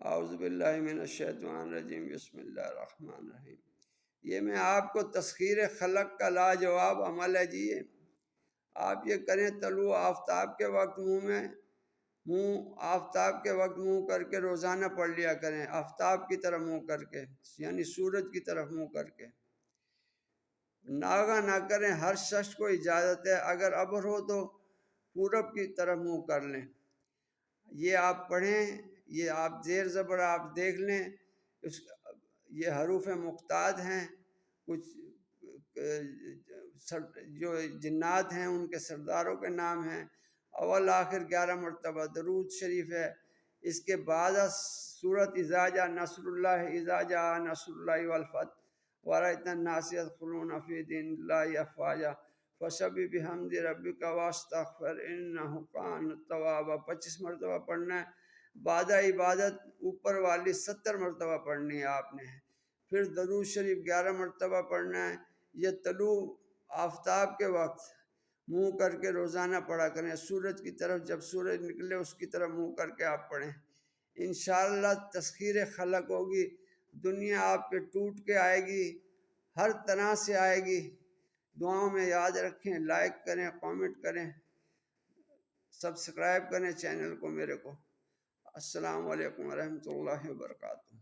اعوذ باللہ من الشیطان الرجیم، بسم اللہ الرحمن الرحیم۔ یہ میں آپ کو تسخیر خلق کا لاجواب عمل ہے جی۔ آپ یہ کریں، طلوع آفتاب کے وقت آفتاب کے وقت منہ کر کے روزانہ پڑھ لیا کریں، آفتاب کی طرف منہ کر کے، یعنی سورج کی طرف منہ کر کے۔ ناغہ نہ کریں، ہر شخص کو اجازت ہے، اگر ابر ہو تو پورب کی طرف منہ کر لیں۔ یہ آپ پڑھیں، یہ آپ زیر زبر آپ دیکھ لیں، یہ حروف مقتاد ہیں، کچھ جو جنات ہیں ان کے سرداروں کے نام ہیں۔ اول آخر 11 مرتبہ درود شریف ہے۔ اس کے بعد سورۃ اذا جاء نصر اللہ، اذا جاء نصر اللہ والفتح ورأیت الناس يدخلون فی دین اللہ افواجا فسبح بحمد ربک واستغفر انہ کان توابا 25 مرتبہ پڑھنا ہے۔ بعد عبادت اوپر والی 70 مرتبہ پڑھنی ہے آپ نے۔ پھر درود شریف 11 مرتبہ پڑھنا ہے۔ یہ طلوع آفتاب کے وقت منہ کر کے روزانہ پڑھا کریں، سورج کی طرف، جب سورج نکلے اس کی طرف منہ کر کے آپ پڑھیں۔ انشاءاللہ تسخیر خلق ہوگی، دنیا آپ پہ ٹوٹ کے آئے گی، ہر طرح سے آئے گی۔ دعاؤں میں یاد رکھیں، لائک کریں، کامنٹ کریں، سبسکرائب کریں چینل کو میرے کو۔ السلام علیکم ورحمۃ اللہ وبرکاتہ۔